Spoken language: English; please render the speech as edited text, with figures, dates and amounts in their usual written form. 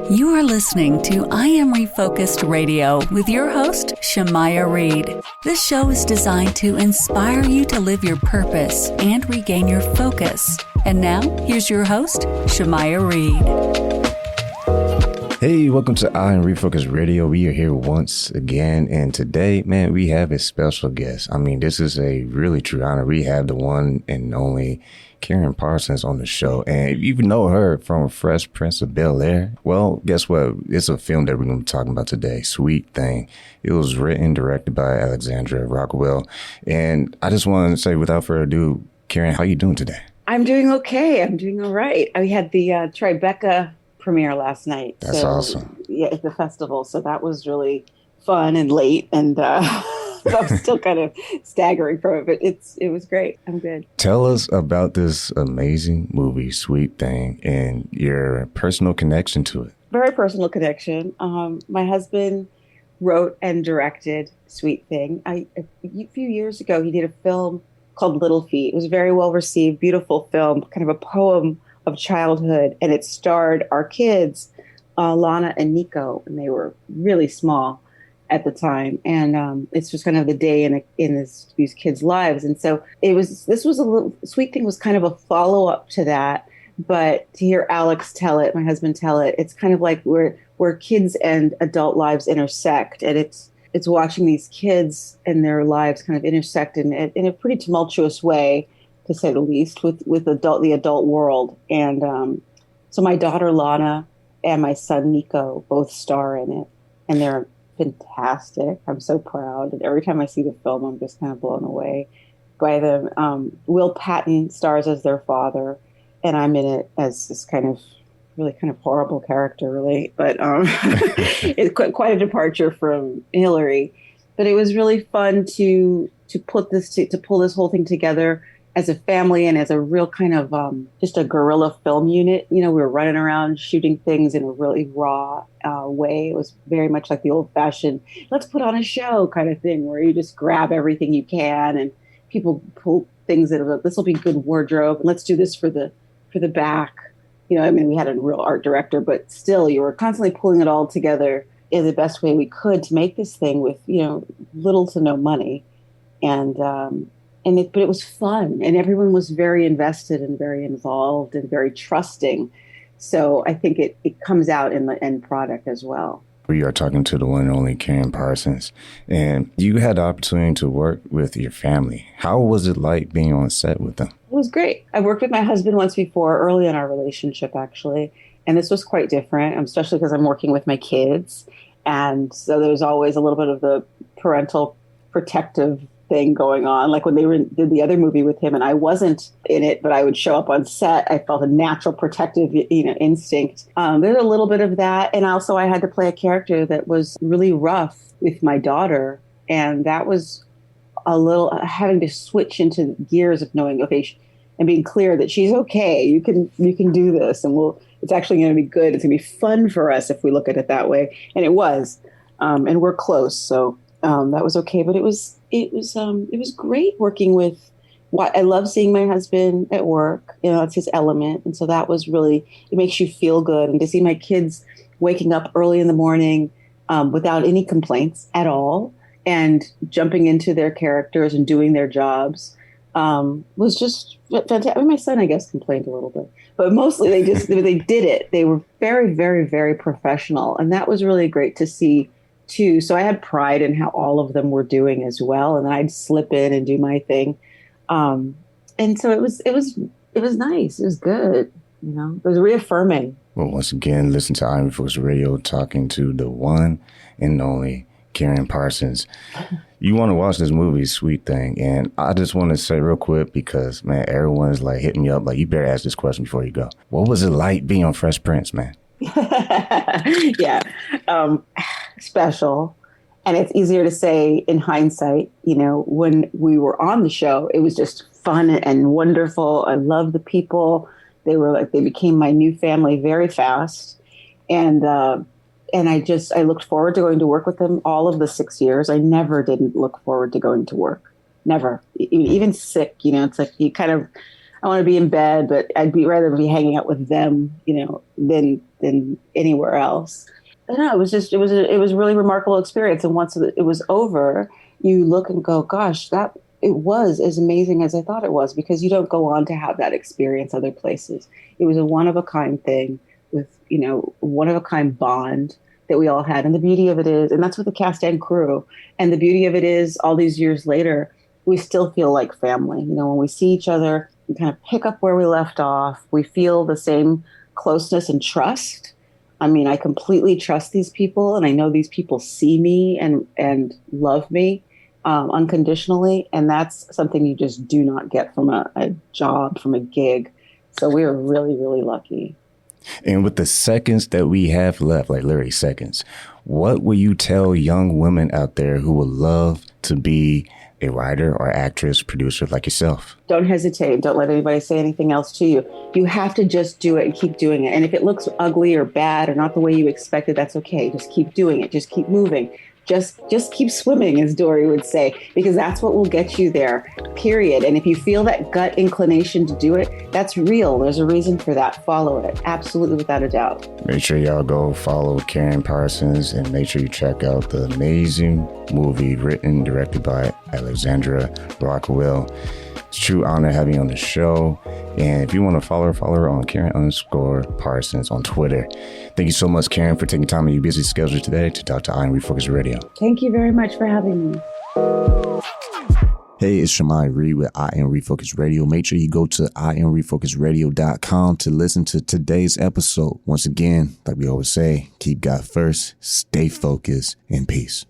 You are listening to I Am Refocused Radio with your host, Shamaya Reed. This show is designed to inspire you to live your purpose and regain your focus. And now, here's your host, Shamaya Reed. Hey, welcome to I Am Refocused Radio. We are here once again, and today, man, we have a special guest. I mean, this is a really true honor. We have the one and only Karyn Parsons on the show, and if you know her from Fresh Prince of Bel-Air, well, guess what? It's a film that we're going to be talking about today, Sweet Thing. It was written, directed by Alexandre Rockwell, and I just want to say, without further ado, Karyn, how you doing today? I'm doing okay. I'm doing all right. I had the Tribeca premiere last night. That's awesome. Yeah, at the festival. So that was really fun and late, and I'm still kind of staggering from it, but it was great. I'm good. Tell us about this amazing movie, Sweet Thing, and your personal connection to it. Very personal connection. My husband wrote and directed Sweet Thing. A few years ago, he did a film called Little Feet. It was very well received, beautiful film, kind of a poem of childhood, and it starred our kids, Lana and Nico, and they were really small at the time, and it's just kind of the day in these kids' lives. And so Sweet Thing was kind of a follow-up to that, but to hear Alex tell it, my husband tell it, it's kind of like where kids and adult lives intersect, and it's watching these kids and their lives kind of intersect in a pretty tumultuous way, to say the least, with the adult world. And so my daughter Lana and my son Nico both star in it, and they're fantastic. I'm so proud. And every time I see the film, I'm just kind of blown away by them. Will Patton stars as their father, and I'm in it as this kind of horrible character, really. But it's quite a departure from Hilary. But it was really fun to pull this whole thing together as a family and as a real kind of just a guerrilla film unit. You know, we were running around shooting things in a really raw way. It was very much like the old-fashioned, let's put on a show kind of thing, where you just grab everything you can, and people pull things that this will be good wardrobe, and let's do this for the back. You know, I mean, we had a real art director, but still, you were constantly pulling it all together in the best way we could to make this thing with, you know, little to no money. But it was fun, and everyone was very invested and very involved and very trusting. So I think it comes out in the end product as well. We are talking to the one and only Karyn Parsons, and you had the opportunity to work with your family. How was it like being on set with them? It was great. I worked with my husband once before, early in our relationship, actually, and this was quite different, especially because I'm working with my kids. And so there was always a little bit of the parental protective thing going on. Like when they did the other movie with him and I wasn't in it, but I would show up on set, I felt a natural protective, instinct. There's a little bit of that. And also I had to play a character that was really rough with my daughter. And that was a little having to switch into gears of knowing, okay, and being clear that she's okay. You can do this, and it's actually going to be good. It's going to be fun for us if we look at it that way. And it was, and we're close. So that was okay. But it was great working with. I love seeing my husband at work. You know, it's his element, and so that was really. It makes you feel good, and to see my kids waking up early in the morning without any complaints at all, and jumping into their characters and doing their jobs was just fantastic. I mean, my son, I guess, complained a little bit, but mostly they did it. They were very, very, very professional, and that was really great to see too. So I had pride in how all of them were doing as well, and then I'd slip in and do my thing. And so it was nice. It was good. You know, it was reaffirming. Well, once again, listen to I Am Refocused Radio, talking to the one and only Karyn Parsons. You want to watch this movie, Sweet Thing, and I just want to say real quick, because, man, everyone's like hitting me up, like, you better ask this question before you go. What was it like being on Fresh Prince, man? Yeah. Special. And it's easier to say in hindsight. You know, when we were on the show, it was just fun and wonderful. I love the people. They became my new family very fast. And I looked forward to going to work with them all of the 6 years. I never didn't look forward to going to work. Never. Even sick, you know, it's like I want to be in bed, but I'd be rather be hanging out with them, than anywhere else. I don't know. It was a really remarkable experience. And once it was over, you look and go, gosh, that it was as amazing as I thought it was, because you don't go on to have that experience other places. It was a one of a kind thing with, one of a kind bond that we all had. And the beauty of it is, and that's with the cast and crew. And the beauty of it is, all these years later, we still feel like family. When we see each other, we kind of pick up where we left off. We feel the same closeness and trust. I mean, I completely trust these people, and I know these people see me and love me unconditionally. And that's something you just do not get from a job, from a gig. So we are really, really lucky. And with the seconds that we have left, like literally seconds, what will you tell young women out there who would love to be a writer or actress, producer like yourself? Don't hesitate. Don't let anybody say anything else to you. You have to just do it and keep doing it. And if it looks ugly or bad or not the way you expected, that's okay. Just keep doing it. Just keep moving. Just keep swimming, as Dory would say, because that's what will get you there, period. And if you feel that gut inclination to do it, that's real. There's a reason for that. Follow it. Absolutely, without a doubt. Make sure y'all go follow Karyn Parsons, and make sure you check out the amazing movie written, directed by Alexandre Rockwell. It's a true honor having you on the show. And if you want to follow her on Karyn_Parsons on Twitter. Thank you so much, Karyn, for taking time in your busy schedule today to talk to I Am Refocused Radio. Thank you very much for having me. Hey, it's Shemai Reed with I Am Refocused Radio. Make sure you go to IamRefocusedRadio.com to listen to today's episode. Once again, like we always say, keep God first, stay focused, and peace.